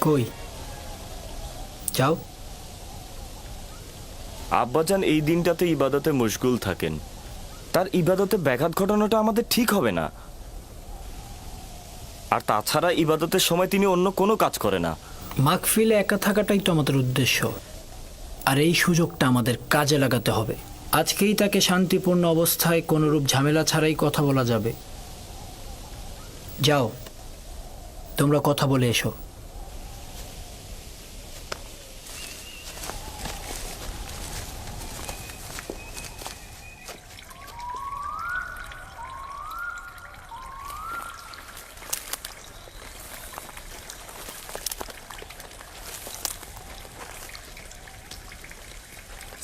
কই যাও। আব্বাজান এই দিনটাতে ইবাদতে মশগুল থাকেন, তার ইবাদতে ব্যাঘাত ঘটানোটা আমাদের ঠিক হবে না। আর তাছাড়া ইবাদতের সময় তিনি অন্য কোনো কাজ করে না। মাহফিলে একা থাকাটাই তো আমাদের উদ্দেশ্য, আর এই সুযোগটা আমাদের কাজে লাগাতে হবে। আজকেই তাকে শান্তিপূর্ণ অবস্থায় কোনোরূপ ঝামেলা ছাড়াই কথা বলা যাবে। যাও, তোমরা কথা বলে এসো।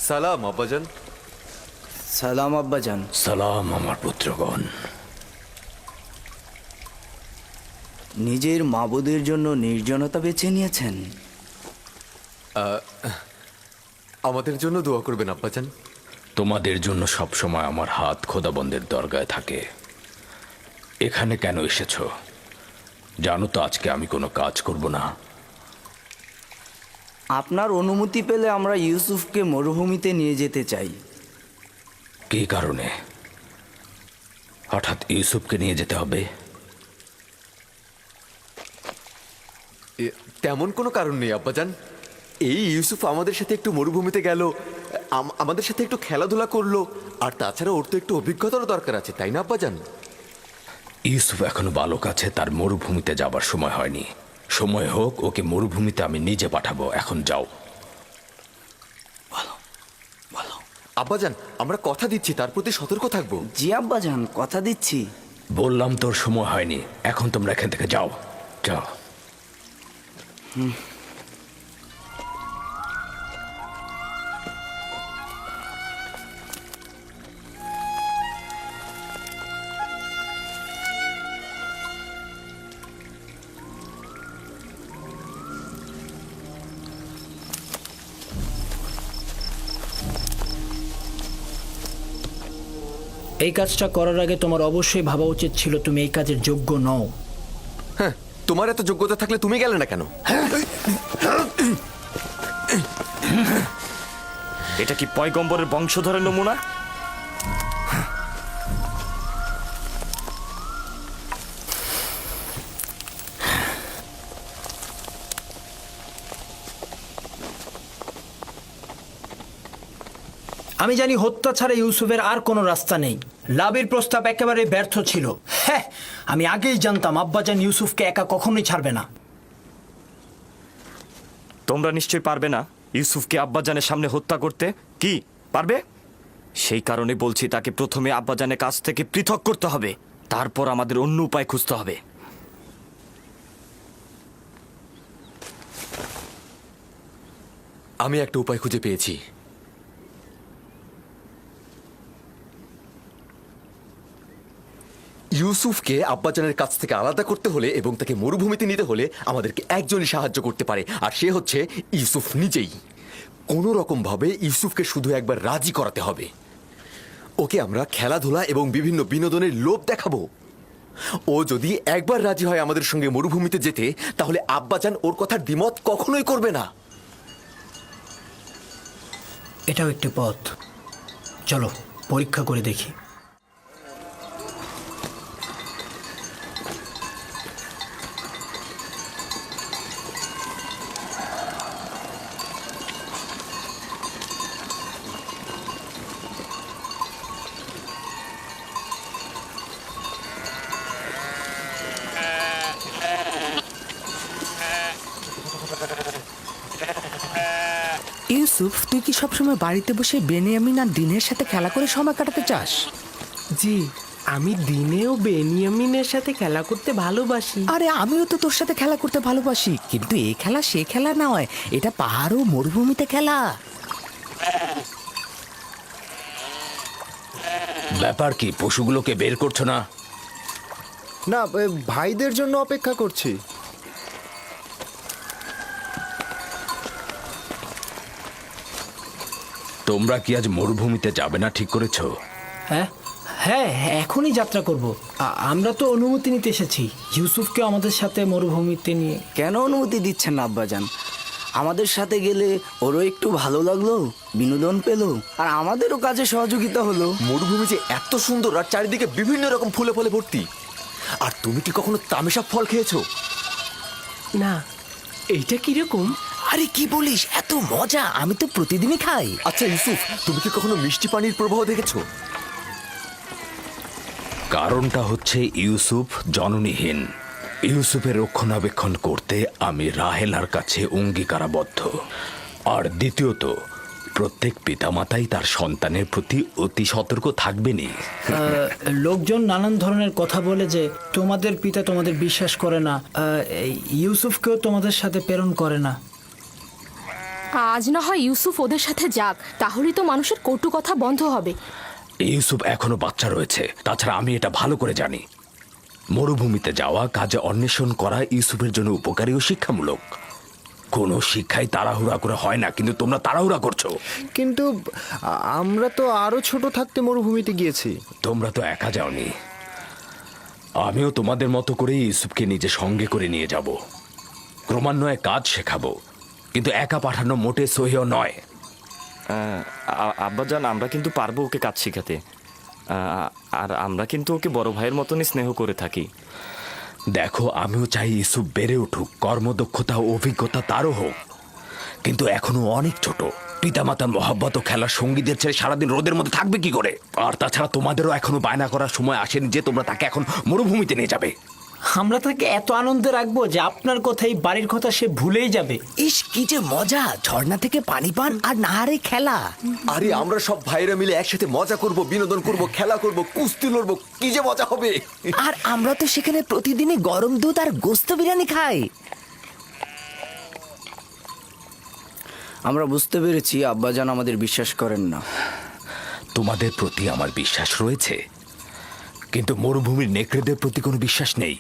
সালাম আব্বাজান। সালাম আব্বাজান। সালাম আমার পুত্রগণ। নিজের মাবুদের জন্য নির্জনতা বেছে নিয়েছেন। আমাদের জন্য দোয়া করবেন আব্বাজান। তোমাদের জন্য সবসময় আমার হাত খোদাবন্দের দরগায় থাকে। এখানে কেন এসেছো জানো তো? আজকে আমি কোনো কাজ করব না। আপনার অনুমতি পেলে আমরা ইউসুফকে মরুভূমিতে নিয়ে যেতে চাই। কী কারণে হঠাৎ ইউসুফকে নিয়ে যেতে হবে? তেমন কোনো কারণ নেই আব্বাজান। এই ইউসুফ আমাদের সাথে একটু মরুভূমিতে গেল, আমাদের সাথে একটু খেলাধুলা করলো, আর তাছাড়া ওর তো একটু অভিজ্ঞতারও দরকার আছে, তাই না আব্বাজান? ইউসুফ এখনো বালক আছে, তার মরুভূমিতে যাবার সময় হয়নি। সময় হোক, ওকে মরুভূমিতে আমি নিজে পাঠাবো। এখন যাও। আব্বাজান, আমরা কথা দিচ্ছি তার প্রতি সতর্ক থাকবো। জি আব্বাজান, কথা দিচ্ছি। বললাম তোর সময় হয়নি, এখন তোমরা এখান থেকে যাও যাও। এই কাজটা করার আগে তোমার অবশ্যই ভাবা উচিত ছিল তুমি এই কাজের যোগ্য নও। হ্যাঁ, তোমার এত যোগ্যতা থাকলে তুমি গেলে না কেন? এটা কি পয়গম্বরের বংশধরের নমুনা? আমি জানি হত্যা ছাড়া ইউসুফের আর কোনো রাস্তা নেই। লাভের প্রস্তাব একেবারে ব্যর্থ ছিল। হ্যাঁ, আমি আগেই জানতাম আব্বাজান ইউসুফকে একা কখনোই ছাড়বে না। তোমরা নিশ্চয়ই পারবে না ইউসুফকে আব্বাজানের সামনে হত্যা করতে। কি পারবে? সেই কারণে বলছি তাকে প্রথমে আব্বাজানের কাছ থেকে পৃথক করতে হবে, তারপর আমাদের অন্য উপায় খুঁজতে হবে। আমি একটা উপায় খুঁজে পেয়েছি। ইউসুফকে আব্বাজানের কাছ থেকে আলাদা করতে হলে এবং তাকে মরুভূমিতে নিতে হলে আমাদেরকে একজনই সাহায্য করতে পারে, আর সে হচ্ছে ইউসুফ নিজেই। কোনো রকম ভাবে ইউসুফকে শুধু একবার রাজি করাতে হবে। ওকে আমরা খেলাধুলা এবং বিভিন্ন বিনোদনের লোভ দেখাবো। ও যদি একবার রাজি হয় আমাদের সঙ্গে মরুভূমিতে যেতে, তাহলে আব্বাজান ওর কথার দ্বিমত কখনোই করবে না। এটাও একটি পথ, চলো পরীক্ষা করে দেখি। ইউসুফ, তুই কি সবসময় বাড়িতে বসে বেনিয়ামিন আর দিনের সাথে খেলা করে সময় কাটাতে চাস? জি, আমি দিনেও বেনিয়ামিনের সাথে খেলা করতে ভালোবাসি। আরে আমিও তো তোর সাথে খেলা করতে ভালোবাসি, কিন্তু এই খেলা সে খেলা নয়, এটা পাহাড় ও মরুভূমিতে খেলা। ব্যাপার কি, পশুগুলোকে বের করছো না? না, ভাইদের জন্য অপেক্ষা করছি। তোমরা কি আজ মরুভূমিতে যাবে না ঠিক করেছো? হ্যাঁ হ্যাঁ, এখনই যাত্রা করব। আমরা তো অনুমতি নিতে এসেছি ইউসুফকে আমাদের সাথে মরুভূমিতে নিয়ে। কেন অনুমতি দিচ্ছেন না আব্বাজান? আমাদের সাথে গেলে ওরও একটু ভালো লাগলো, বিনোদন পেলো, আর আমাদেরও কাজে সহযোগিতা হলো। মরুভূমি যে এত সুন্দর আর চারিদিকে বিভিন্ন রকম ফুলে ফলে ভর্তি। আর তুমি কি কখনো তামেশা ফল খেয়েছো? না, এইটা কিরকম? আরে কি বলিস, এত মজা, আমি তো প্রতিদিনই খাই। আচ্ছা ইউসুফ, তুমি কি কখনো মিষ্টি পানির প্রবাহ দেখেছো? কারণটা হচ্ছে ইউসুফ জননীহীন। ইউসুফের রক্ষণাবেক্ষণ করতে আমি রাহেলার কাছে অঙ্গীকারাবদ্ধ। আর দ্বিতীয়ত, প্রত্যেক পিতামাতাই তার সন্তানের প্রতি অতি সতর্ক থাকবেনই। লোকজন নানান ধরনের কথা বলে যে তোমাদের পিতা তোমাদের বিশ্বাস করে না, এই ইউসুফকেও তোমাদের সাথে প্রেরণ করে না। আজ না হয় ইউসুফ ওদের সাথে যাক, তাহলেই তো মানুষের কটু কথা বন্ধ হবে। ইউসুফ এখনো বাচ্চা রয়েছে, তাছাড়া আমি এটা ভালো করে জানি মরুভূমিতে যাওয়া, কাজে অন্বেষণ করা ইউসুফের জন্য উপকারী ও শিক্ষামূলক। কোনো শিক্ষাই তাড়াহুড়া করে হয় না, কিন্তু তোমরা তাড়াহুড়া করছো। কিন্তু আমরা তো আরো ছোট থাকতে মরুভূমিতে গিয়েছি। তোমরা তো একা যাওনি, আমিও তোমাদের মতো করে ইউসুফকে নিজে সঙ্গে করে নিয়ে যাব। ক্রমান্বয়ে কাজ শেখাবো, কিন্তু একা পাঠানো মোটে সহিও নয়। আব্বাজান, আমরা কিন্তু পারবো ওকে কাজ শেখাতে। আর আমরা কিন্তু ওকে বড় ভাইয়ের মতনই স্নেহ করে থাকি। দেখো, আমিও চাই ইউসুফ বেড়ে উঠুক, কর্মদক্ষতা ও অভিজ্ঞতা তারও হোক, কিন্তু এখনো অনেক ছোট। পিতামাতার মহাব্বত ও খেলার সঙ্গীদের ছেড়ে সারাদিন রোদের মধ্যে থাকবে কি করে? আর তাছাড়া তোমাদেরও এখনো বায়না করার সময় আসেনি যে তোমরা তাকে এখন মরুভূমিতে নিয়ে যাবে। আমরা তাকে এত আনন্দে রাখবো যে আপনার কথাই বাড়ির কথা সে ভুলেই যাবে। ইস, কি যে মজা, ঝর্ণা থেকে পানি পান আর নাহারে খেলা। আরে আমরা সব ভাইরা মিলে একসাথে মজা করব, বিনোদন করব, খেলা করব, কুস্তি লড়বো, কি যে মজা হবে। আর আমরা তো সেখানে প্রতিদিনই গরম দুধ আর গোস্ত বিরিয়ানি খাই। আমরা বুঝতে পেরেছি আব্বাজান আমাদের বিশ্বাস করেন না। তোমাদের প্রতি আমার বিশ্বাস রয়েছে, কিন্তু মরুভূমির নেকড়েদের প্রতি কোনো বিশ্বাস নেই।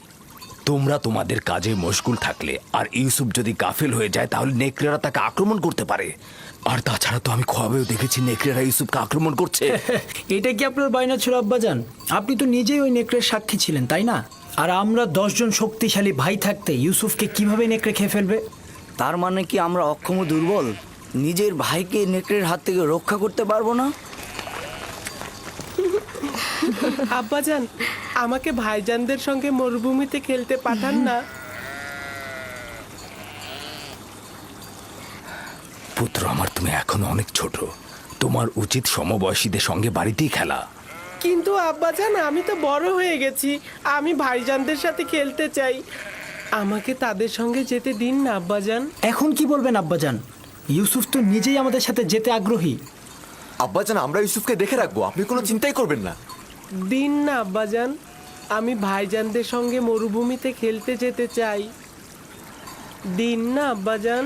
তোমরা তোমাদের কাজে মশগুল থাকলে আর ইউসুফ যদি গাফেল হয়ে যায়, তাহলে নেকড়েরা তাকে আক্রমণ করতে পারে। আর তাছাড়া তো আমি খোয়াবেও দেখেছি নেকড়েরা ইউসুফকে আক্রমণ করছে। এটা কি আপনার বায়না ছিল আব্বাজান? আপনি তো নিজেই ওই নেকড়ের সাক্ষী ছিলেন, তাই না? আর আমরা 10 জন শক্তিশালী ভাই থাকতে ইউসুফকে কিভাবে নেকড়ে খেয়ে ফেলবে? তার মানে কি আমরা অক্ষম ও দুর্বল? নিজের ভাইকে নেকড়ের হাত থেকে রক্ষা করতে পারবো না? আব্বাজান, আমাকে ভাইজানদের সঙ্গে মরুভূমিতে খেলতে পাঠান না। পুত্র আমার, তুমি এখনো অনেক ছোট, তোমার উচিত সমবয়সীদের সঙ্গে বাড়িতেই খেলা। কিন্তু আব্বাজান, আমি তো বড় হয়ে গেছি, আমি ভাইজানদের সাথে খেলতে চাই। আমাকে তাদের সঙ্গে যেতে দিন না আব্বাজান। এখন কি বলবেন আব্বাজান? ইউসুফ তো নিজেই আমাদের সাথে যেতে আগ্রহী। আব্বাজান, আমরা ইউসুফকে দেখে রাখবো, আপনি কোনো চিন্তাই করবেন না। দিন না আব্বাজান, আমি ভাইজানদের সঙ্গে মরুভূমিতে খেলতে যেতে চাই। দিন না আব্বাজান।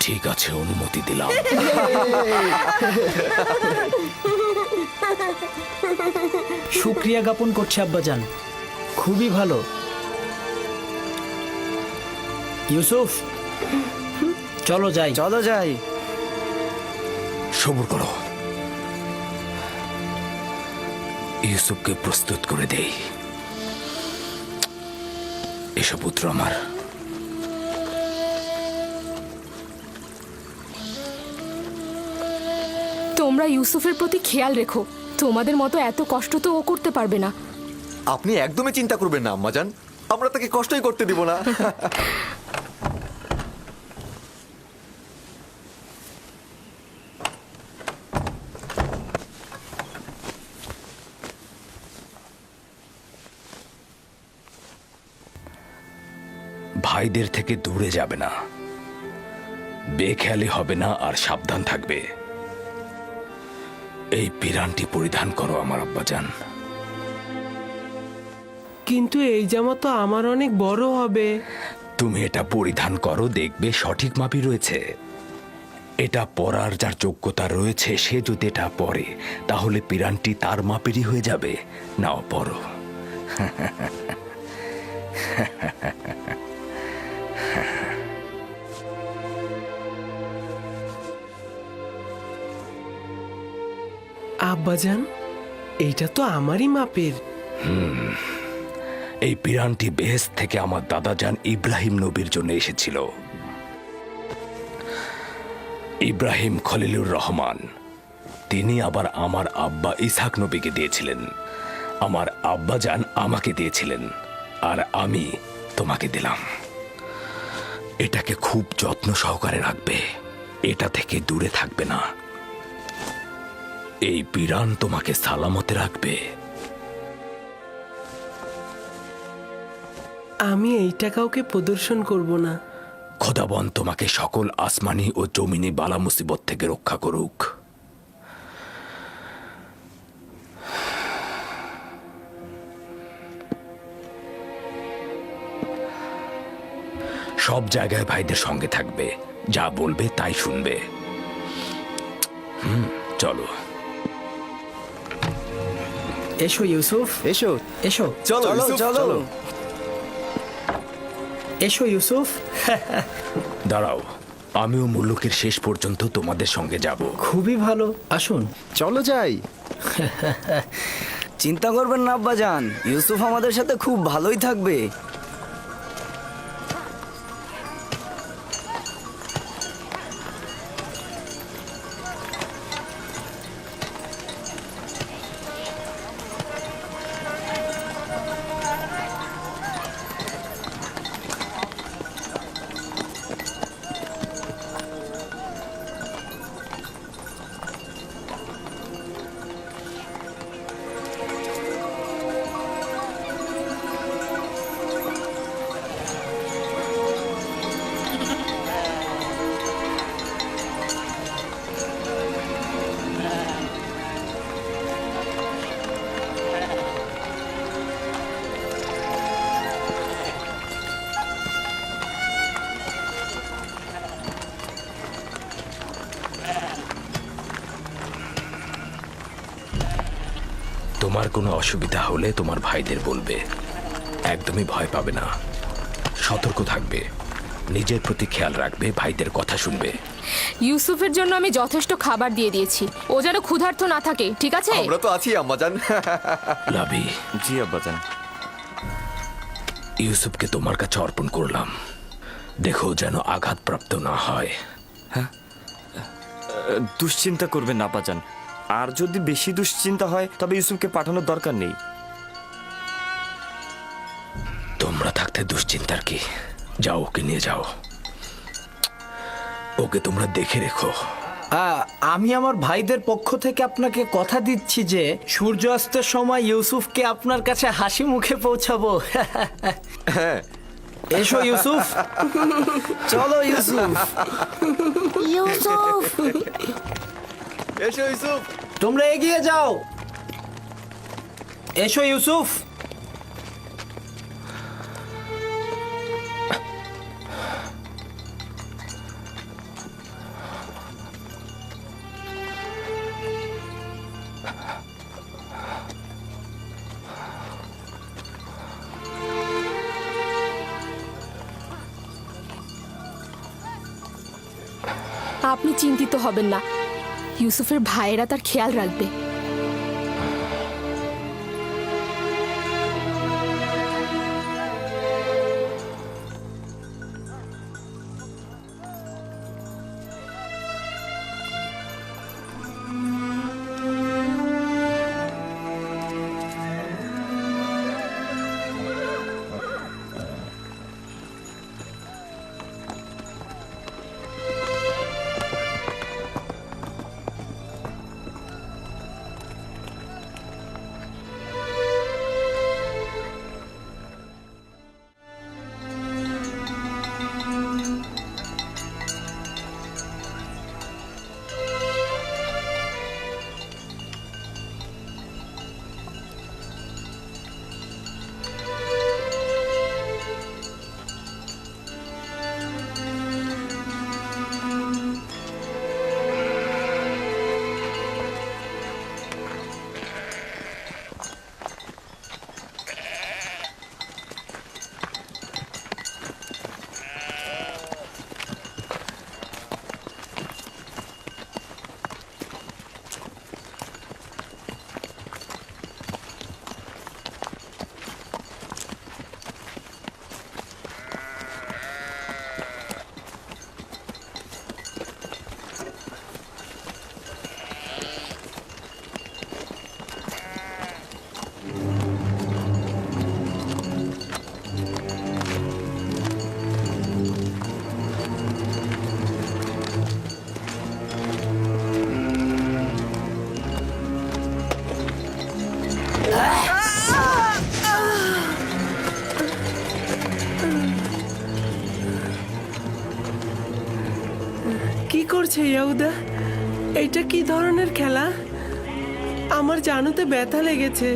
ঠিক আছে, অনুমতি দিলাম। শুক্রিয়া জ্ঞাপন করছে আব্বাজান, খুবই ভালো। ইউসুফ, চলো যাই। চলো যাই। সবুর করো, ইউসুফকে প্রস্তুত করে দেই। এসো পুত্র আমার। তোমরা ইউসুফের প্রতি খেয়াল রেখো, তোমাদের মতো এত কষ্ট তো ও করতে পারবে না। আপনি একদমই চিন্তা করবেন না আম্মাজান, আমরা তাকে কষ্টই করতে দিব না। ভাইদের থেকে দূরে যাবে না, বেখেয়ালি হবে না, আর সাবধান থাকবে। এই পিরানটি পরিধান করো আমার আব্বাজান। কিন্তু এই জামা তো আমার অনেক বড় হবে। তুমি এটা পরিধান করো, দেখবে সঠিক মাপই রয়েছে। এটা পরার যার যোগ্যতা রয়েছে সে যদি এটা পরে তাহলে পিরানটি তার মাপেরই হয়ে যাবে। নাও পরো। আব্বাজান, এইটা তো আমারই মাপের। এই পিরানটি বেহেশত থেকে আমার দাদাজান ইব্রাহিম নবীর জন্য এসেছিল। ইব্রাহিম খলিলুর রহমান, তিনি আবার আমার আব্বা ইসহাক নবীকে দিয়েছিলেন। আমার আব্বাজান আমাকে দিয়েছিলেন, আর আমি তোমাকে দিলাম। এটাকে খুব যত্ন সহকারে রাখবে, এটা থেকে দূরে থাকবে না। এই পিরান তোমাকে সালামতে রাখবে। আমি এইটা কাউকে প্রদর্শন করব না। খোদাবন তোমাকে সকল আসমানি ও জমিনি বালা মুসিবত থেকে রক্ষা করুক। সব জায়গায় ভাইদের সঙ্গে থাকবে, যা বলবে তাই শুনবে। চলো। এসো ইউসুফ, এসো। এসো, চলো চলো ইউসুফ, চলো। চলো। এসো ইউসুফ। দাঁড়াও, আমিও মুল্লুকের শেষ পর্যন্ত তোমাদের সঙ্গে যাব। খুবই ভালো, আসুন। চলো যাই। চিন্তা করবেন না আব্বাজান, ইউসুফ আমাদের সাথে খুব ভালোই থাকবে। তোমার কোনো অসুবিধা হলে তোমার ভাইদের বলবে। একদমই ভয় পাবে না, সতর্ক থাকবে, নিজের প্রতি খেয়াল রাখবে, ভাইদের কথা শুনবে। ইউসুফের জন্য আমি যথেষ্ট খাবার দিয়ে দিয়েছি, ও যেন ক্ষুধার্ত না থাকে, ঠিক আছে? আমরা তো আছি আম্মাজান। লাভি, জি আব্বাজান। ইউসুফকে তোমার কাছে অর্পণ করলাম, দেখো যেন আঘাতপ্রাপ্ত না হয়। দুশ্চিন্তা করবেন না আব্বাজান, আর যদি বেশি দুশ্চিন্তা হয় তবে ইউসুফকে পাঠানোর দরকার নেই। তোমরা থাকতে দুশ্চিন্তার কি? যাও, ওকে নিয়ে যাও, ওকে তোমরা দেখে রেখো। আমি আমার ভাইদের পক্ষ থেকে আপনাকে কথা দিচ্ছি যে সূর্যাস্তের সময় ইউসুফকে আপনার কাছে হাসি মুখে পৌঁছাবো। এসো ইউসুফ। চলো ইউসুফ। ইউসুফ, এসো ইউসুফ। তোমরা এগিয়ে যাও। এসো ইউসুফ। আপনি চিন্তিত হবেন না, ইউসুফের ভাইয়েরা তার খেয়াল রাখবে। করছে ইয়াহুদা? এইটা কি ধরনের খেলা? আমার জানুতে ব্যথা লেগেছে।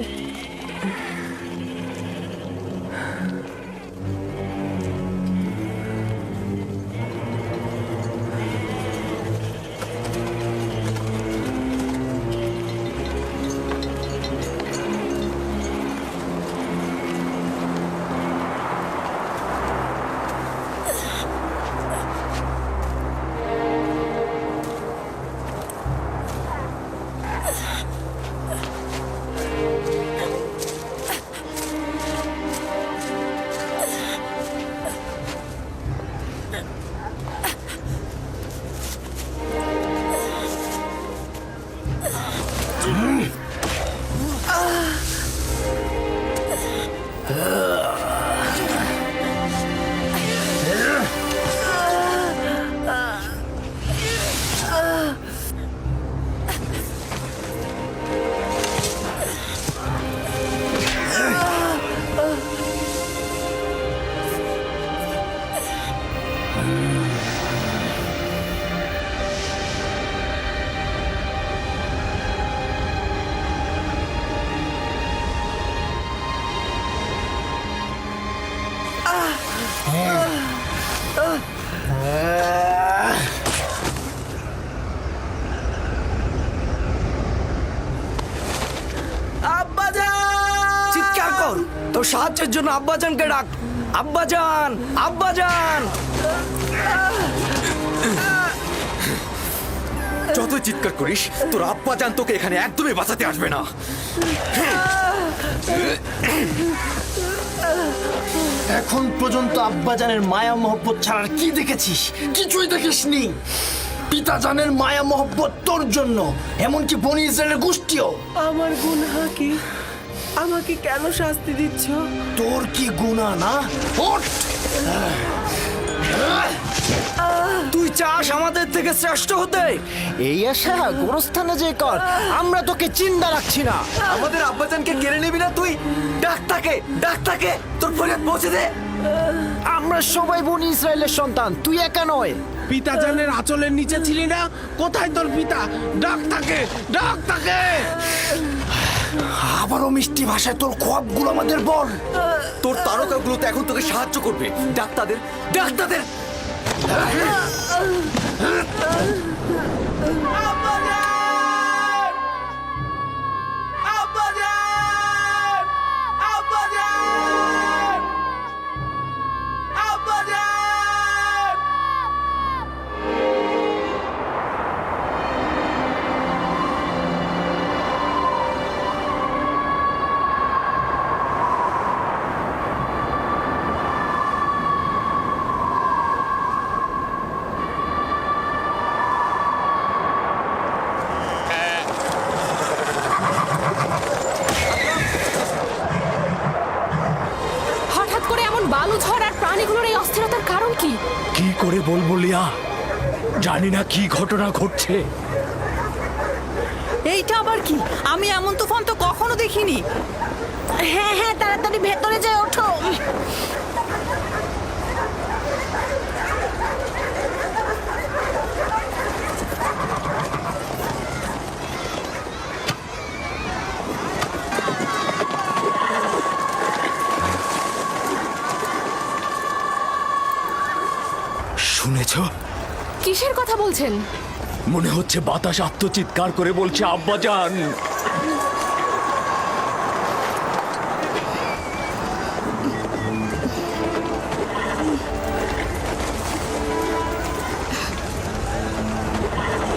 চিৎকার কর, তোর সাহায্যের জন্য আব্বাজানকে ডাক। আব্বাজান, আব্বাজান! যতই চিৎকার করিস তোর আব্বাজান তোকে এখানে একদমই বাঁচাতে আসবে না। এখন পর্যন্ত আব্বাজানের মায়া মহব্বত ছাড়ার কি দেখেছিস? কিছুই দেখিসনি। পিতাজানের মায়া মহব্বত তোর জন্য, এমনকি বনি ইসরায়েলের গোষ্ঠীও। আমার গুনাহ কি? আমাকে কেন শাস্তি দিচ্ছ? তোর কি গুনাহ না? ওঠ! তুই চাস আমাদের থেকে শ্রেষ্ঠ হতে? এই আশা গোরস্থানে যে কর, আমরা তোকে চিন্তা রাখছি না। আমাদের আব্বাজানকে কেড়ে নিবি না তুই? ডাক্তারকে, ডাক্তারকে তোর ফরিয়াদ পৌঁছে দে। আমরা সবাই বনি ইসরায়েলের সন্তান, তুই একা নয়। পিতাজানের আঁচলের নিচে ছিলি না? কোথায় তোর পিতা? ডাক তাকে, ডাক তাকে! আবারও মিষ্টি ভাষায় তোর খোয়াবগুলো আমাদের বল। তোর তারকাগুলো তো এখন তোকে সাহায্য করবে। ডাক্তারদের, ডাক্তারদের! হঠাৎ করে এমন বালু ঝড় আর প্রাণীগুলোর এই অস্থিরতার কারণ কি? কি করে বলবো লিয়া, জানি না কি ঘটনা ঘটছে। এইটা আবার কি? আমি এমন তুফান তো কখনো দেখিনি। হ্যাঁ হ্যাঁ, তাড়াতাড়ি ভেতরে যাই, ওঠো। শুনেছ? কিসের কথা বলছেন? মনে হচ্ছে বাতাস আত্মচিৎকার করে বলছে আব্বাজান।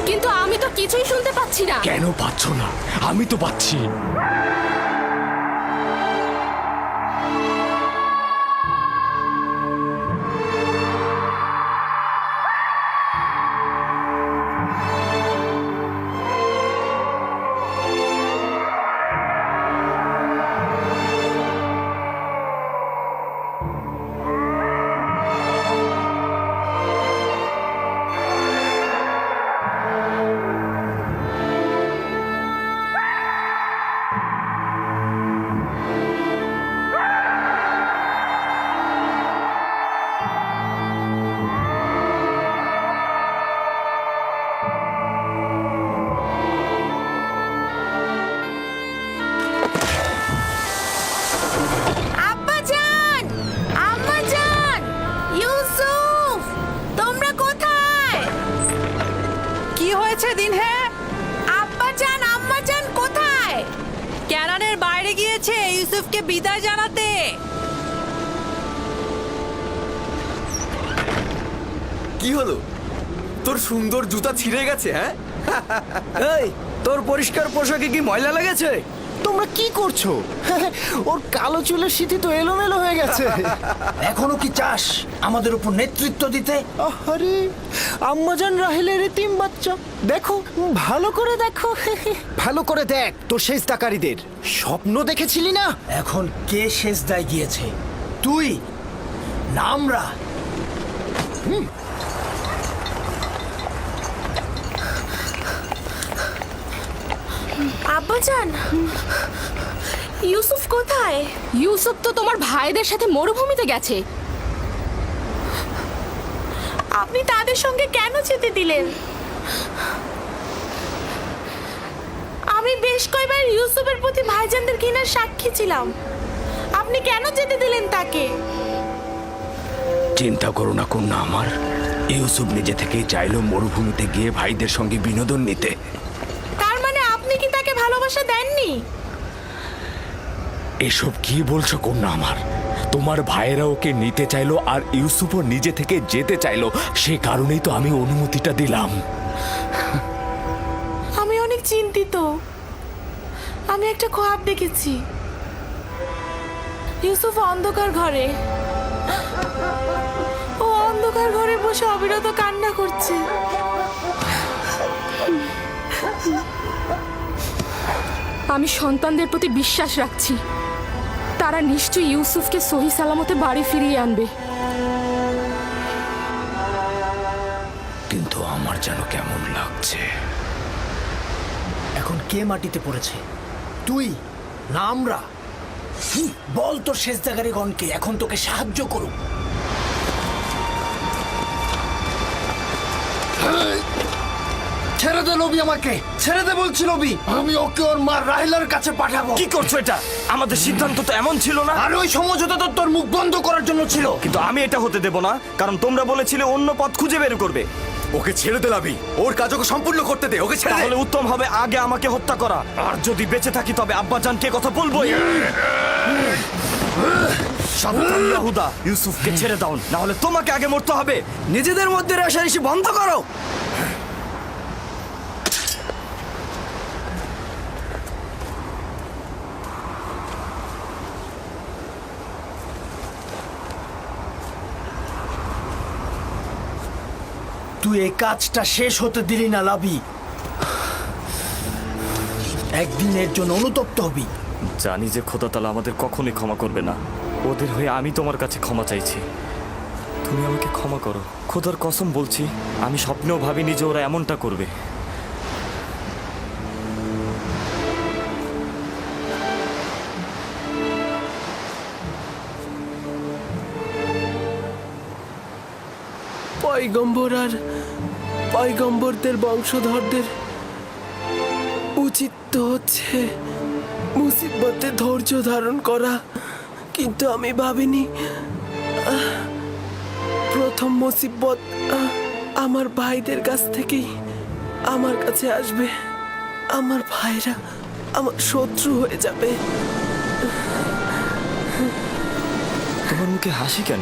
কিন্তু আমি তো কিছুই শুনতে পাচ্ছি না। কেন পাচ্ছ না? আমি তো পাচ্ছি। আমাদেরকে বিদায় জানাতে। কি হলো? তোর সুন্দর জুতা ছিঁড়ে গেছে, হ্যাঁ? এই তোর পরিষ্কার পোশাকে কি ময়লা লেগেছে? তোমরা কি করছো? ওর কালো চুলের সিঁথি তো এলোমেলো হয়ে গেছে। এখনো কি চাস আমাদের উপর নেতৃত্ব দিতে? আরে আম্মাজান রাহেলের এতিম বাচ্চা, দেখো ভালো করে দেখো। ভালো করে দেখ তোর সেজদাকারীদের স্বপ্ন দেখেছিলি না? এখন কে সেজদায় গিয়েছে, তুই না আমরা? আব্বাজান, ইউসুফ কোথায়? ইউসুফ তো তোমার ভাইদের সাথে মরুভূমিতে গেছে। আপনি তাদের সঙ্গে কেন যেতে দিলেন? আমি বেশ কয়েকবার ইউসুফের প্রতি ভাইজানদের ঘৃণার সাক্ষী ছিলাম। আপনি কেন যেতে দিলেন তাকে? চিন্তা করো না কন্যা আমার, ইউসুফ নিজে থেকেই চাইলো মরুভূমিতে গিয়ে ভাইদের সঙ্গে বিনোদন নিতে। তার মানে আপনি কি তাকে ভালোবাসা দেননি? এসব কি বলছো কন্যা আমার? তোমার ভাইয়েরা ওকে নিতে চাইলো আর ইউসুফও নিজে থেকে যেতে চাইলো, সে কারণেই তো আমি অনুমতিটা দিলাম। আমি অনেক চিন্তিত। আমি একটা খোয়াব দেখেছি, ইউসুফ অন্ধকার ঘরে, ও অন্ধকার ঘরে বসে অবিরত কান্না করছে। আমি সন্তানদের প্রতি বিশ্বাস রাখছি, তারা নিশ্চয়ই ইউসুফকে সহি সালামতে বাড়ি ফিরিয়ে আনবে। কিন্তু আমার যেন কেমন লাগছে। এখন কে মাটিতে পড়েছে, তুই না আমরা? বল তোর সেজদাকারীগণকে এখন তোকে সাহায্য করুক। ছেড়ে দে লবি, আমাকে ছেড়ে দে বলছি লবি। আমি ওকে ওর মা রাহিলার কাছে পাঠাবো। কি করছো এটা? আমাদের সিদ্ধান্ত তো এমন ছিল না। আর ওই সমঝোতা তো তোর মুখ বন্ধ করার জন্য ছিল। কিন্তু আমি এটা হতে দেব না, কারণ তোমরা বলেছিলে অন্য পথ খুঁজে বের করবে। ওকে ছেড়ে দে লাভি, ওর কাজ ওকে সম্পূর্ণ করতে দে, ওকে ছেড়ে দে। তাহলে উত্তম হবে আগে আমাকে হত্যা করা, আর যদি বেঁচে থাকি তবে আব্বাজানকে কথা বলবোই। সাবধান ইয়াহুদা, ইউসুফকে ছেড়ে দাও, না হলে তোমাকে আগে মরতে হবে। নিজেদের মধ্যে রেষারেষি বন্ধ করো। তুই এই কাজটা শেষ হতে দিলি না লাবি। একদিনের জন্য অনুতপ্ত হবি। জানি যে খোদা তাআলা আমাদের কখনোই ক্ষমা করবে না। ওদের হয়ে আমি তোমার কাছে ক্ষমা চাইছি, তুমি আমাকে ক্ষমা করো। খোদার কসম বলছি, আমি স্বপ্নেও ভাবিনি যে ওরা এমনটা করবে। পয়গম্বর আর পয়গম্বরদের বংশধরদের উচিত তো হচ্ছে মুসিবতে ধৈর্য ধারণ করা, কিন্তু আমি ভাবিনি প্রথম মুসিবত আমার ভাইদের কাছ থেকেই আমার কাছে আসবে। আমার ভাইরা আমার শত্রু হয়ে যাবে। তোমার মুখে হাসি কেন?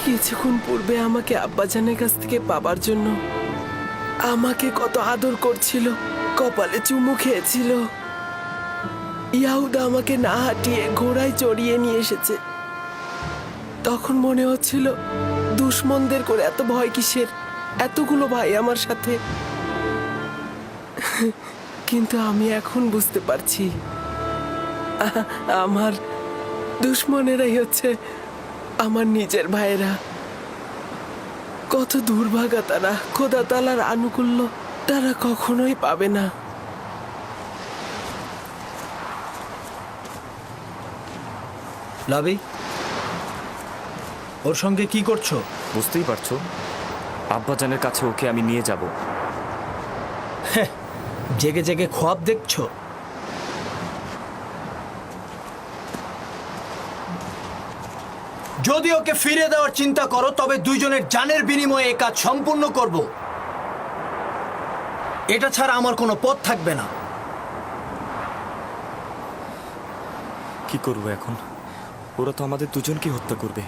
কিছুক্ষণ পূর্বে আমাকে আব্বাজানের কাছ থেকে পাবার জন্য আমাকে কত আদর করছিল, কপালে চুমু খেয়েছিল। ইয়াহুদা আমাকে না হাঁটিয়ে ঘোড়ায় চড়িয়ে নিয়ে এসেছে। তখন মনে হচ্ছিল দুশ্মনদের করে এত ভয় কিসের, এতগুলো ভাই আমার সাথে। কিন্তু আমি এখন বুঝতে পারছি আমার দুশ্মনেরাই হচ্ছে আমার নিজের ভাইয়েরা। কত দুর্ভাগা তারা, খোদা তাআলার আনুকূল্য তারা কখনোই পাবে না। লাবি, ওর সঙ্গে কি করছো? বুঝতেই পারছো, আব্বাজানের কাছে ওকে আমি নিয়ে যাব। জেগে জেগে খোয়াব দেখছো? যদি ওকে ফিরে দেওয়ার চিন্তা করো তবে দুইজনের জানের বিনিময়ে এই কাজ সম্পূর্ণ করব। এটা ছাড়া আমার কোনো পথ থাকবে না। কি করবো এখন? ওরা তো আমাদের দুজনকে হত্যা করবে।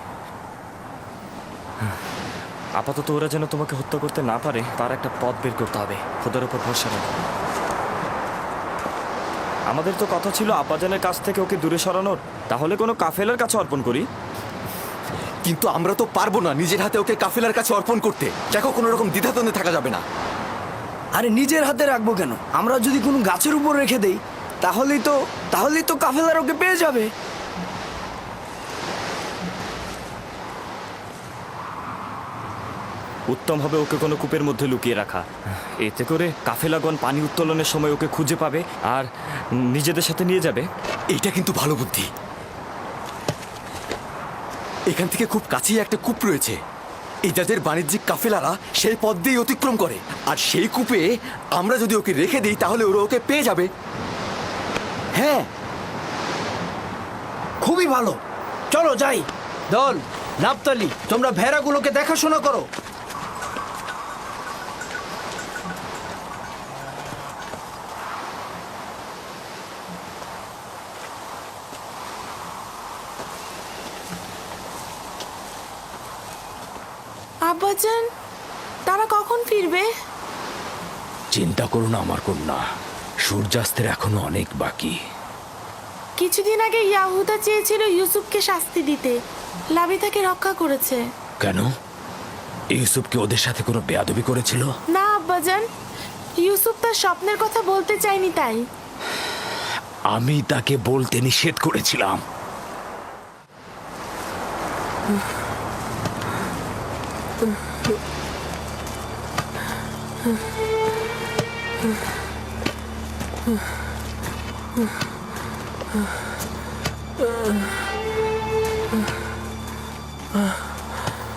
আপাতত ওরা যেন তোমাকে হত্যা করতে না পারে তার একটা পথ বের করতে হবে। খোদার উপর ভরসা রাখো। আমাদের তো কথা ছিল আব্বাজানের কাছ থেকে ওকে দূরে সরানোর। তাহলে কোনো কাফেলার কাছে অর্পণ করি। কিন্তু আমরা তো পারবো না নিজের হাতে ওকে কাফেলার কাছে অর্পণ করতে। দেখো, কোনো রকম দ্বিধাদ্বন্দ্বে থাকা যাবে না। আরে নিজের হাতে রাখবো কেন? আমরা যদি কোনো গাছের উপর রেখে দেই তাহলেই তো কাফেলার ওকে পেয়ে যাবে। উত্তম হবে ওকে কোনো কূপের মধ্যে লুকিয়ে রাখা। এতে করে কাফেলাগণ পানি উত্তোলনের সময় ওকে খুঁজে পাবে আর নিজেদের সাথে নিয়ে যাবে। এটা কিন্তু ভালো বুদ্ধি। এখান থেকে খুব কাছেই একটা কূপ রয়েছে। এই যাদের বাণিজ্যিক কাফেলারা সেই পথ দিয়ে অতিক্রম করে, আর সেই কূপে আমরা যদি ওকে রেখে দিই তাহলে ওরা ওকে পেয়ে যাবে। হ্যাঁ, খুবই ভালো। চলো যাই। দল, নাপতালি, তোমরা ভেড়াগুলোকে দেখাশোনা করো। আব্বাজান, তারা কখন ফিরবে? চিন্তা করো না আমার কন্যা, সূর্যাস্তের এখনো অনেক বাকি। কিছুদিন আগে ইয়াহুদা চেয়েছিল ইউসুফকে শাস্তি দিতে। লাবি তাকে রক্ষা করেছে। কেন? ইউসুফ কি ওদের সাথে কোনো বেয়াদবি করেছিল? না আব্বাজান, ইউসুফ তার স্বপ্নের কথা বলতে চায়নি তাই। আমি তাকে বলতে নিষেধ করেছিলাম।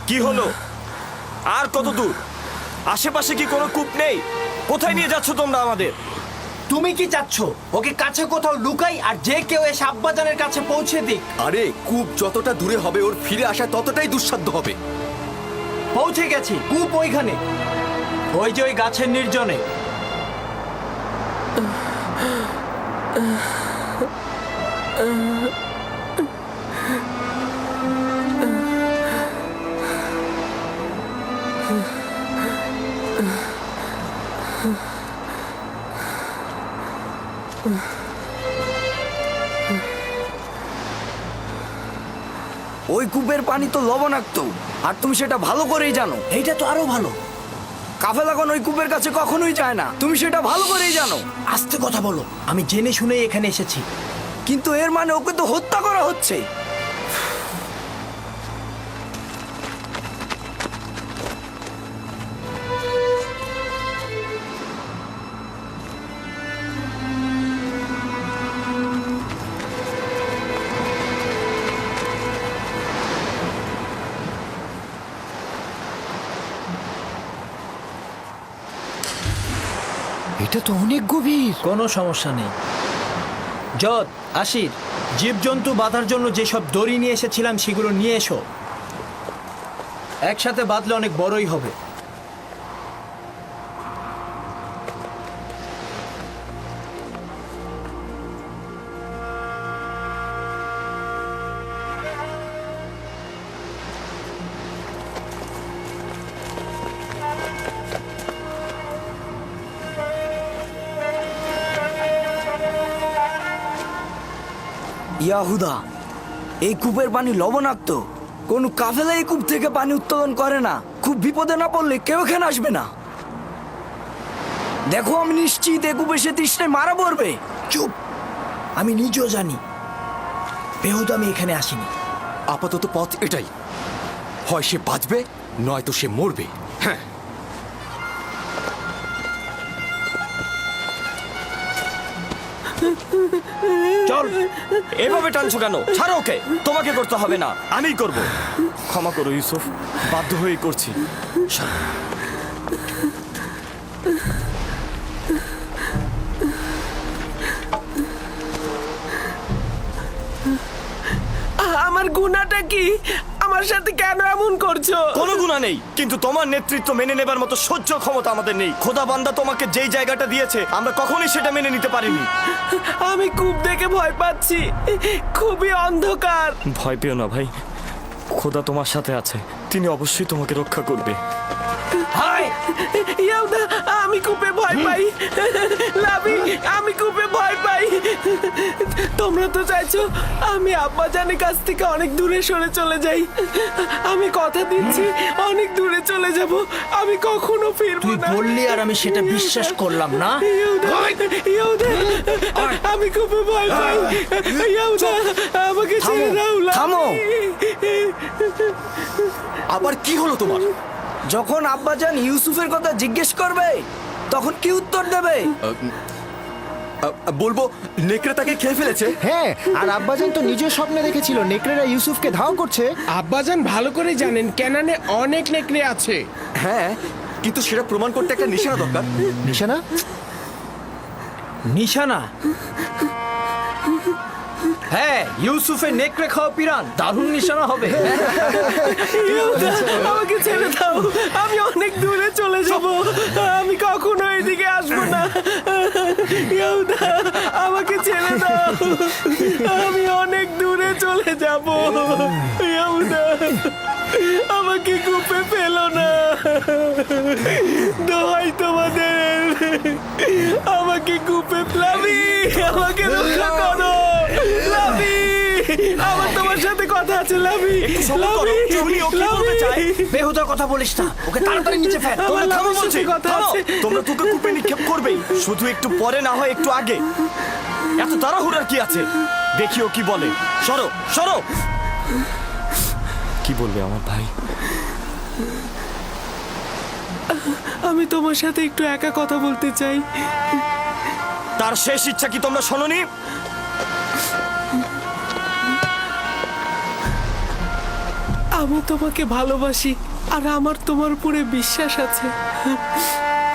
কি হলো? আর কত দূর? আশেপাশে কি কোনো কূপ নেই? কোথায় নিয়ে যাচ্ছ তোমরা আমাদের? তুমি কি চাচ্ছ ওকে কাছে কোথাও লুকাই আর যে কেউ এসে আব্বাজানের কাছে পৌঁছে দিক? আরে, কূপ যতটা দূরে হবে ওর ফিরে আসা ততটাই দুঃসাধ্য হবে। পৌঁছে গেছি, কূপ ওইখানে, ওই যে ওই গাছের নির্জনে। ওই কূপের পানি তো লবণাক্ত, আর তুমি সেটা ভালো করেই জানো। এইটা তো আরো ভালো। কাফেলাগণ ওই কূপের কাছে কখনোই যায় না, তুমি সেটা ভালো করেই জানো। আস্তে কথা বলো, আমি জেনে শুনেই এখানে এসেছি। কিন্তু এর মানে ওকে তো হত্যা করা হচ্ছে। এটা তো অনেক গভীর। কোনো সমস্যা নেই। যত, আশির, জীবজন্তু বাঁধার জন্য যেসব দড়ি নিয়ে এসেছিলাম সেগুলো নিয়ে এসো। একসাথে বাঁধলে অনেক বড়ই হবে। ইয়াহুদা, এই কূপের পানি লবণাক্ত। কোন কাফেলা এই কূপ থেকে পানি উত্তোলন করে না। খুব বিপদে না পড়লে কেউ এখানে আসবে না। দেখো, আমি নিশ্চিত এই কূপে সে তৃষ্ণায় মারা পড়বে। চুপ, আমি নিজেও জানি বেহুদা আমি এখানে আসিনি। আপাতত পথ এটাই, হয় সে বাঁচবে নয়তো সে মরবে। হ্যাঁ, চল। এভাবে টানছো কেন? ছাড়ো ওকে। তোমাকে করতে হবে না, আমিই করব। ক্ষমা করো ইউসুফ, বাধ্য হয়েই করছি। আমার গুনাহটা কি? আমার সাথে কেন এমন করছো? কোনো গুণা নেই, কিন্তু তোমার নেতৃত্ব মেনে নেবার মতো সহ্য ক্ষমতা আমাদের নেই। খোদা বান্দা তোমাকে যেই জায়গাটা দিয়েছে আমরা কখনোই সেটা মেনে নিতে পারিনি। আমি কূপ দেখে ভয় পাচ্ছি, খুবই অন্ধকার। ভয় পেও না ভাই, খোদা তোমার সাথে আছে, তিনি অবশ্যই তোমাকে রক্ষা করবে। ইয়াউদা, আমি কূপে ভয় পাই। লাভি, আমি কূপে ভয় পাই। তোমরা তো চাইছো আমি আব্বাজানের কাছ থেকে অনেক দূরে সরে চলে যাই। আমি কথা দিচ্ছি অনেক দূরে চলে যাব, আমি কখনো ফিরবো তুই না। বললি আর আমি সেটা বিশ্বাস করলাম না। ইয়াউদা, ইয়াউদা, আমি কূপে ভয় পাই। ইয়াউদা, আমাকে ছেড়ে দাও। লাভি। থামো। আবার কি হলো তোমার? যখন আব্বাজান ইউসুফের কথা জিজ্ঞেস করবে তখন কি উত্তর দেবে? বলবো নেকড়ে তাকে খেয়ে ফেলেছে। হ্যাঁ, আর আব্বাজান তো নিজের স্বপ্নে দেখেছিল নেকড়েরা ইউসুফকে ধাওয়া করছে। আব্বাজান ভালো করে জানেন কেনানে অনেক নেকড়ে আছে। হ্যাঁ, কিন্তু সেটা প্রমাণ করতে একটা নিশানা দরকার। নিশানা? নিশানা? হ্যাঁ, ইউসুফের নেকড়ে খাওয়া পিরান দারুণ নিশানা হবে। ইয়াউদা, আমাকে ছেড়ে দাও, আমি অনেক দূরে চলে যাব, আমি কখনো এদিকে আসবো না। ইয়াউদা, আমাকে ছেড়ে দাও, আমি অনেক দূরে চলে যাব। ইয়াউদা, আমাকে কূপে ফেলো না, দোহাই তোমাদের, আমাকে কূপে ফেলাবি, আমাকে রক্ষা করো। লাভি, আমার তোমার সাথে কথা আছে। লাভি, লাভি, লাভি। বেহুদা কথা বলিস না, ওকে তাড়াতাড়ি নিচে ফেল। আমার তোমরা থামো লাভির বলছি, সাথে কথা থামো। আছে। তোমরা তোকে কূপে নিক্ষেপ করবেই, শুধু একটু পরে না হয় একটু আগে। এত তাড়াহুড়ার কি আছে? দেখিও কি বলে। সরো, সরো। কি বলবে আমার ভাই? আমি তোমার সাথে একটু একা কথা বলতে চাই। তার শেষ ইচ্ছা কি তোমরা শোনোনি? আমি তোমাকে ভালোবাসি আর আমার তোমার উপরে বিশ্বাস আছে।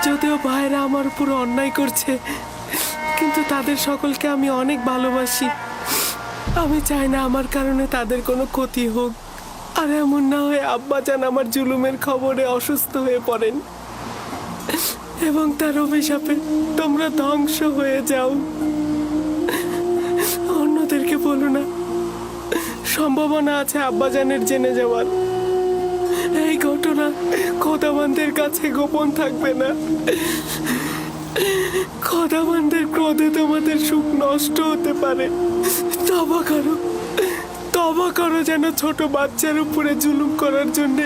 যদিও ভাইরা আমার উপরে অন্যায় করছে, কিন্তু তাদের সকলকে আমি অনেক ভালোবাসি। আমি চাই না আমার কারণে তাদের কোনো ক্ষতি হোক, আর এমন না হয় আব্বাজান আমার জুলুমের খবরে অসুস্থ হয়ে পড়েন এবং তার অভিশাপে তোমরা ধ্বংস হয়ে যাও। অন্যদেরকে বলো না, সম্ভাবনা আছে আব্বাজানের জেনে যাওয়ার। এই ঘটনা খোদাবানদের কাছে গোপন থাকবে না। খোদাবানদের ক্রোধে তোমাদের সুখ নষ্ট হতে পারে। তবা করো, তবা করো, যেন ছোট বাচ্চার উপরে জুলুম করার জন্য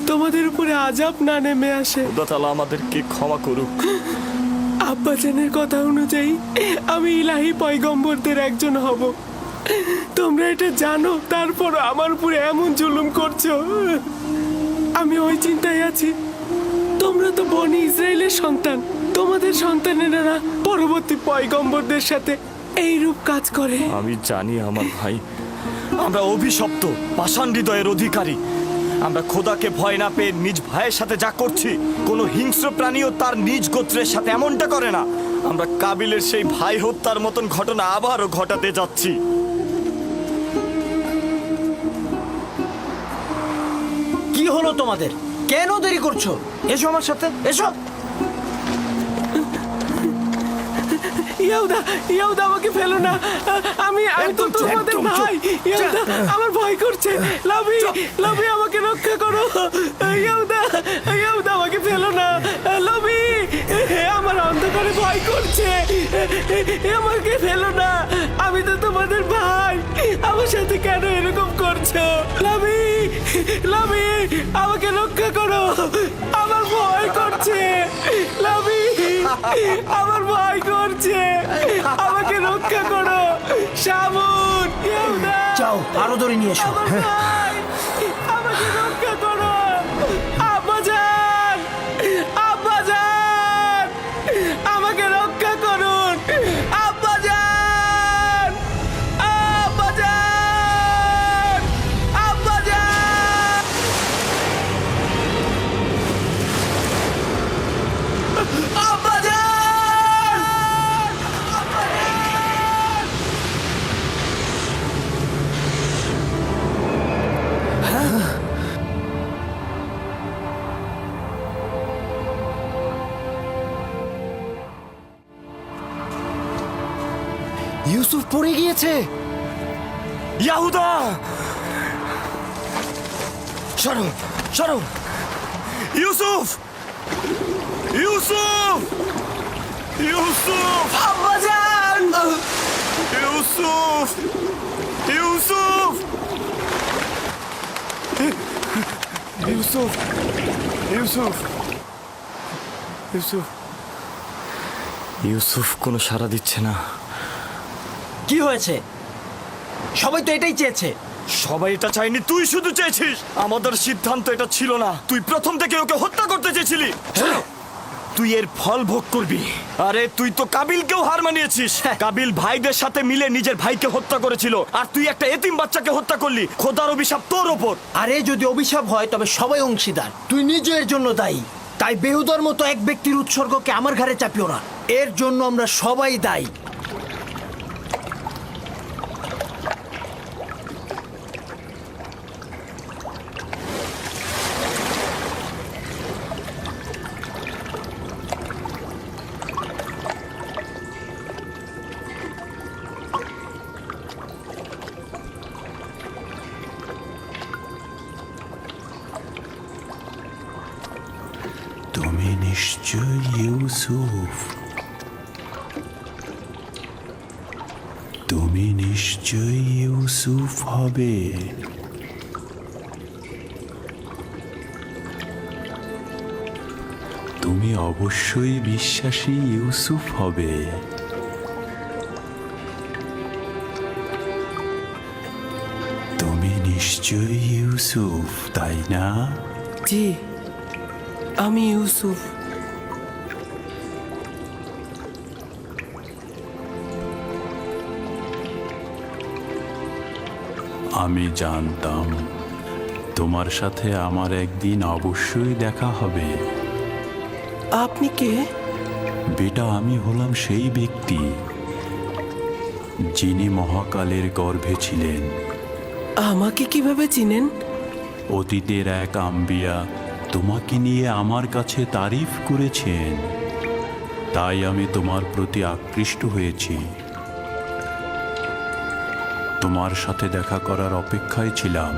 তোমাদের উপরে আযাব না নেমে আসে। খোদা তাআলা আমাদেরকে ক্ষমা করুক। আব্বাজানের কথা অনুযায়ী আমি ইলাহি পয়গম্বরদের একজন হব। তোমরা এটা জানো, তারপরও আমার উপরে এমন জুলুম করছো। আমি ওই চিন্তায় আছি, তোমরা তো বনি ইসরায়েলের সন্তান, তোমাদের সন্তানেরা পরবর্তী পয়গম্বরদের সাথে এইরূপ কাজ করে। আমি জানি আমার ভাই, আমরা অভিশপ্ত পাষাণ হৃদয়ের অধিকারী। আমরা খোদাকে ভয় না পেয়ে নিজ ভাইয়ের সাথে যা করছি, কোনো হিংস্র প্রাণীও তার নিজ গোত্রের সাথে এমনটা করে না। আমরা কাবিলের সেই ভাই হত্যার মতন ঘটনা আবারও ঘটাতে যাচ্ছি। কি হলো তোমাদের? কেন দেরি করছো? এসো আমার সাথে, এসো। ইয়াউদা, ইয়াউদা, আমাকে ফেলো না, আমি তো তোমাদের ভাই। ইয়াউদা, আমার ভয় করছে। লাভি, লাভি, আমাকে রক্ষা করো। ইয়াউদা, ইয়াউদা, আমাকে ফেলো না। লাভি, আমার অন্ধকারে ভয় করছে, আমাকে ফেলো না। আমি তো তোমাদের ভাই, আমার সাথে কেন এরকম করছো? লাভি, লাভি, আমাকে রক্ষা করো, আমার ভয় করছে। লাভি, আমার ভয় করছে, আমাকে রক্ষা করো। শামুন, ইয়াউদা, যাও, আরো ধরে নিয়ে এসো। আমার ভাই, আমাকে রক্ষা করো। আব্বাজান, আব্বাজান, আমাকে রক্ষা করুন। আব্বাজান, আব্বাজান, আব্বাজান, আব্বাজান। ইউসুফ পড়ে গিয়েছে। ইয়াহুদা, সরো সরো। ইউসুফ, ইউসুফ, ইউসুফ, আব্বাজান! ইউসুফ, ইউসুফ, ইউসুফ, ইউসুফ, ইউসুফ। ইউসুফ কোনো সাড়া দিচ্ছে না। কি হয়েছে? সবাই তো এটাই চেয়েছে। সবাই এটা চাইনি, তুই শুধু চেয়েছিস। আমাদের সিদ্ধান্ত এটা ছিল না। তুই প্রথম থেকে ওকে হত্যা করতে চেয়েছিলি। তুই এর ফল ভোগ করবি। আরে তুই তো কাবিলকেও হার মানিয়েছিস। কাবিল ভাইদের সাথে মিলে নিজের ভাইকে হত্যা করেছিল, আর তুই একটা এতিম বাচ্চাকে হত্যা করলি। খোদার অভিশাপ তোর ওপর। আরে যদি অভিশাপ হয় তবে সবাই অংশীদার। তুই নিজের জন্য দায়ী। তাই বেহুদার মতো এক ব্যক্তির উৎসর্গকে আমার ঘাড়ে চাপিও না। এর জন্য আমরা সবাই দায়ী। তুমি নিশ্চয় ইউসুফ, তুমি নিশ্চয় ইউসুফ হবে। তুমি অবশ্যই বিশ্বাসী ইউসুফ হবে। তুমি নিশ্চয় ইউসুফ, তাই না? জি, আমি ইউসুফ। আমি জানতাম তোমার সাথে আমার একদিন অবশ্যই দেখা হবে। আপনি কে? বেটা, আমি হলাম সেই ব্যক্তি যিনি মহাকালের গর্ভে ছিলেন। আমাকে কিভাবে চিনেন? অতীতের এক আম্বিয়া তোমাকে নিয়ে আমার কাছে তারিফ করেছেন, তাই আমি তোমার প্রতি আকৃষ্ট হয়েছি। তোমার সাথে দেখা করার অপেক্ষায় ছিলাম।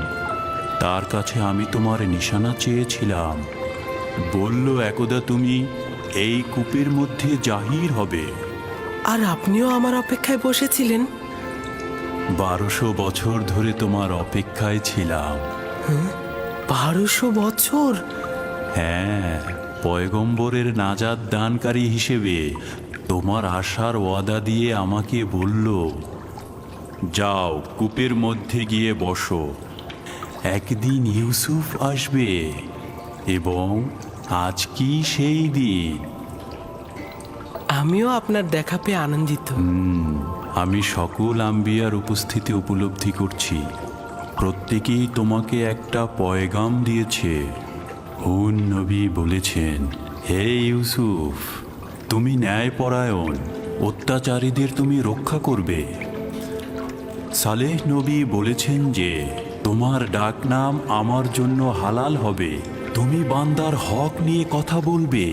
তার কাছে আমি তোমার নিশানা চেয়েছিলাম। বলল, একদা তুমি এই কূপের মধ্যে জাহির হবে। আর আপনিও আমার অপেক্ষায় বসেছিলেন? 1200 বছর ধরে তোমার অপেক্ষায় ছিলাম। 1200 বছর? হ্যাঁ, পয়গম্বরের নাজাত দানকারী হিসেবে তোমার আশার ওয়াদা দিয়ে আমাকে বলল, যাও কূপের মধ্যে গিয়ে বসো, একদিন ইউসুফ আসবে এবং আজ কি সেই দিন। আমিও আপনার দেখা পেয়ে আনন্দিত। আমি সকল আম্বিয়ার উপস্থিতি উপলব্ধি করছি। প্রত্যেকেই তোমাকে একটা পয়গাম দিয়েছে। হুন নবী বলেছেন, হে ইউসুফ, তুমি ন্যায়পরায়ণ, অত্যাচারীদের তুমি রক্ষা করবে। সালেহ নবী বলেছেন যে তোমার ডাকনাম আমার জন্য হালাল হবে, তুমি বান্দার হক নিয়ে কথা বলবে।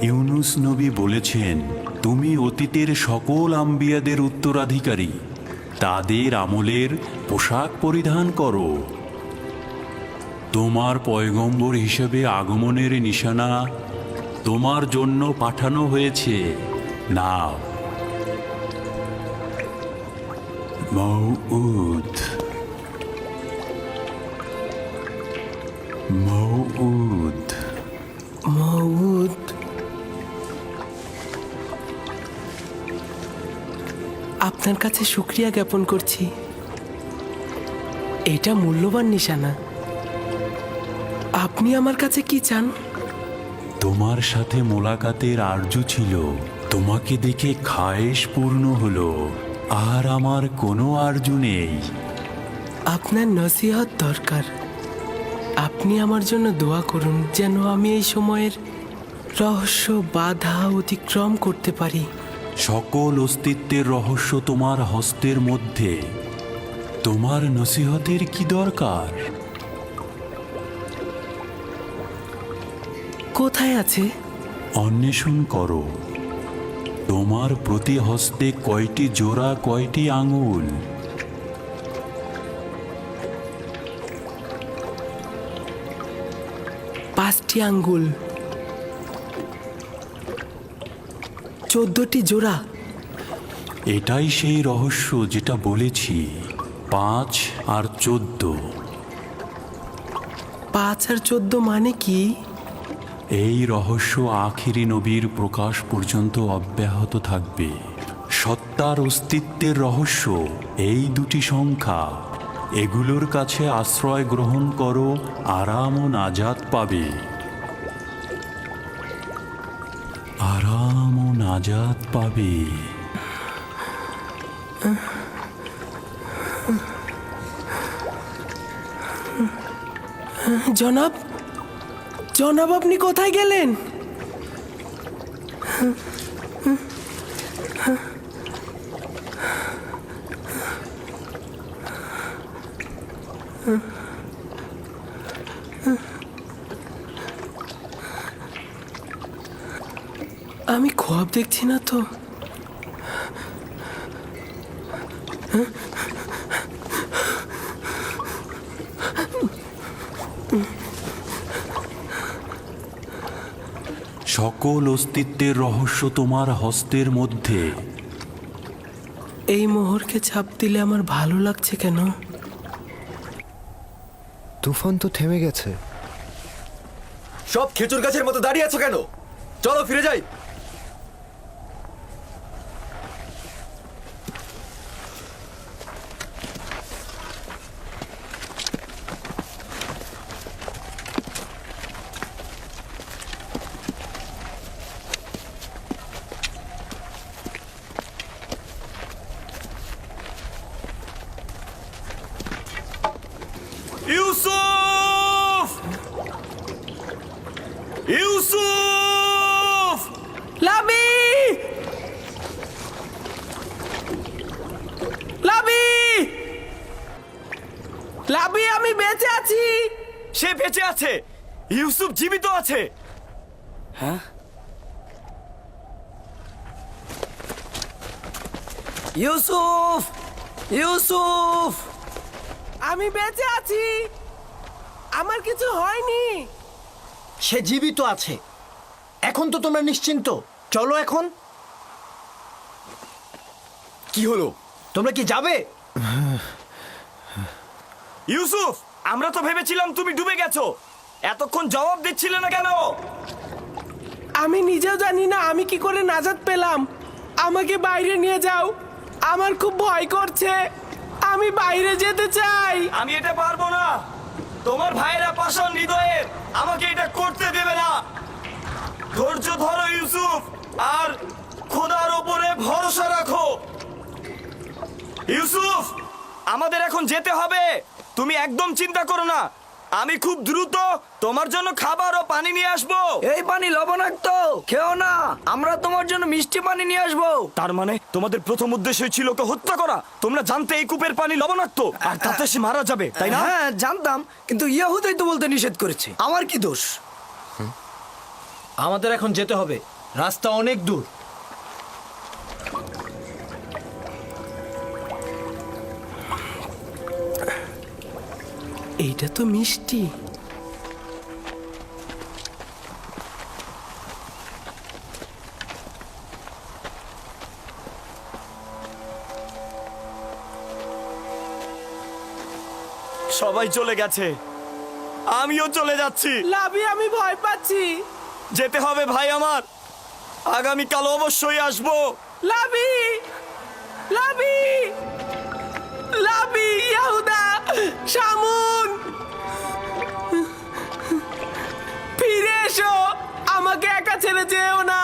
ইউনুস নবী বলেছেন, তুমি অতীতের সকল আম্বিয়াদের উত্তরাধিকারী, তাদের আমলের পোশাক পরিধান করো। তোমার পয়গম্বর হিসেবে আগমনের নিশানা তোমার জন্য পাঠানো হয়েছে। নাও। মউউদ, মউউদ, মউদ। আপনার কাছে শুকরিয়া জ্ঞাপন করছি। এটা মূল্যবান নিশানা। আপনি আমার কাছে কি চান? তোমার সাথে মোলাকাতের আরজু ছিল, তোমাকে দেখে খায়েশ পূর্ণ হলো, আর আমার কোনো আরজু নেই। আপনার নসিহত দরকার। আপনি আমার জন্য দোয়া করুন যেন আমি এই সময়ের রহস্য বাধা অতিক্রম করতে পারি। সকল অস্তিত্বের রহস্য তোমার হস্তের মধ্যে। তোমার নসিহতের কি দরকার? কোথায় আছে? অন্বেষণ করো। তোমার প্রতি হস্তে কয়টি জোড়া, কয়টি আঙুল? পাঁচটি আঙ্গুল, 14টি জোড়া। এটাই সেই রহস্য যেটা বলেছি, 5 আর 14। 5 আর 14 মানে কি? এই রহস্য আখিরি নবীর প্রকাশ পর্যন্ত অব্যাহত থাকবে। সত্তার অস্তিত্বের রহস্য এই দুটি সংখ্যা। এগুলোর কাছে আশ্রয় গ্রহণ করো, আরাম ও নাজাত পাবে। আরাম ও নাজাত পাবে। জনাব, জনাব আপনি কোথায় গেলেন? আমি খোয়াব দেখছি না তো। সকল অস্তিত্বের রহস্য তোমার হস্তের মধ্যে। এই মোহরকে ছাপ দিলে আমার ভালো লাগছে কেন? তুফান তো থেমে গেছে। সব খেজুর গাছের মতো দাঁড়িয়ে আছো কেন? চলো ফিরে যাই। ইউসুফ! ইউসুফ! লাবি! লাবি! লাবি, আমি বেঁচে আছি। সে বেঁচে আছে। ইউসুফ জীবিত আছে। ইউসুফ, ইউসুফ! আমি বেঁচে আছি, আমার কিছু হয়নি। সে জীবিত আছে। এখন তো তোমরা নিশ্চিন্ত। চলো এখন। কি হলো? তোমরা কি যাবে? ইউসুফ, আমরা তো ভেবেছিলাম তুমি ডুবে গেছো। এতক্ষণ জবাব দিচ্ছিলে না কেন? আমি নিজেও জানি না আমি কি করে নাজাত পেলাম। আমাকে বাইরে নিয়ে যাও, আমার খুব ভয় করছে। আমি বাইরে যেতে চাই। আমি এটা পারবো না। তোমার ভাইয়েরা পাষাণ হৃদয়ের, আমাকে এটা করতে দেবে না। ধৈর্য ধরো ইউসুফ, আর খোদার ওপরে ভরসা রাখো। ইউসুফ, আমাদের এখন যেতে হবে। তুমি একদম চিন্তা করো না। আমি খুব দ্রুত তোমার জন্য খাবার ও পানি নিয়ে আসবো। এই পানি লবণাক্ত, খেও না। আমরা তোমার জন্য মিষ্টি পানি নিয়ে আসবো। তার মানে তোমাদের প্রথম উদ্দেশ্য ছিল ওকে হত্যা করা। তোমরা জানতে এই কূপের পানি লবণাক্ত, আর তাতে সে মারা যাবে, তাই না? হ্যাঁ জানতাম, কিন্তু ইয়াহুদাই তো বলতে নিষেধ করেছে। আমার কি দোষ? আমাদের এখন যেতে হবে। রাস্তা অনেক দূর। এইটা তো মিষ্টি। সবাই চলে গেছে, আমিও চলে যাচ্ছি। লাবি, আমি ভয় পাচ্ছি। যেতে হবে ভাই আমার। আগামীকাল অবশ্যই আসবো। লাবি, লাবি, লাবি, ইয়াহুদা, শামুন, ফিরে এসো। আমাকে একা ছেড়ে যেও না।